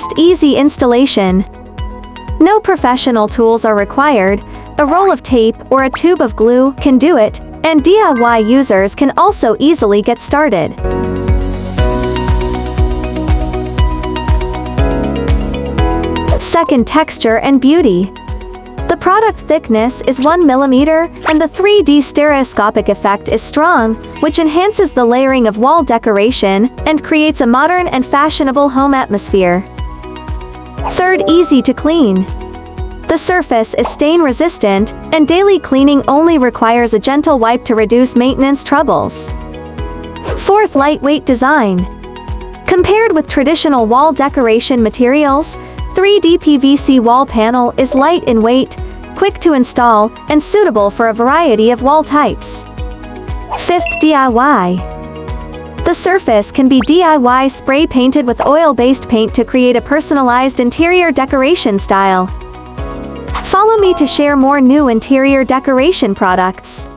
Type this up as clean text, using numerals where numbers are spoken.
First, easy installation. No professional tools are required. A roll of tape or a tube of glue can do it, and DIY users can also easily get started. Second, texture and beauty. The product thickness is 1 mm, and the 3D stereoscopic effect is strong, which enhances the layering of wall decoration and creates a modern and fashionable home atmosphere. Third, easy to clean. The surface is stain-resistant, and daily cleaning only requires a gentle wipe to reduce maintenance troubles. Fourth, lightweight design. Compared with traditional wall decoration materials, 3D PVC wall panel is light in weight, quick to install, and suitable for a variety of wall types. Fifth, DIY. The surface can be DIY spray painted with oil-based paint to create a personalized interior decoration style. Follow me to share more new interior decoration products.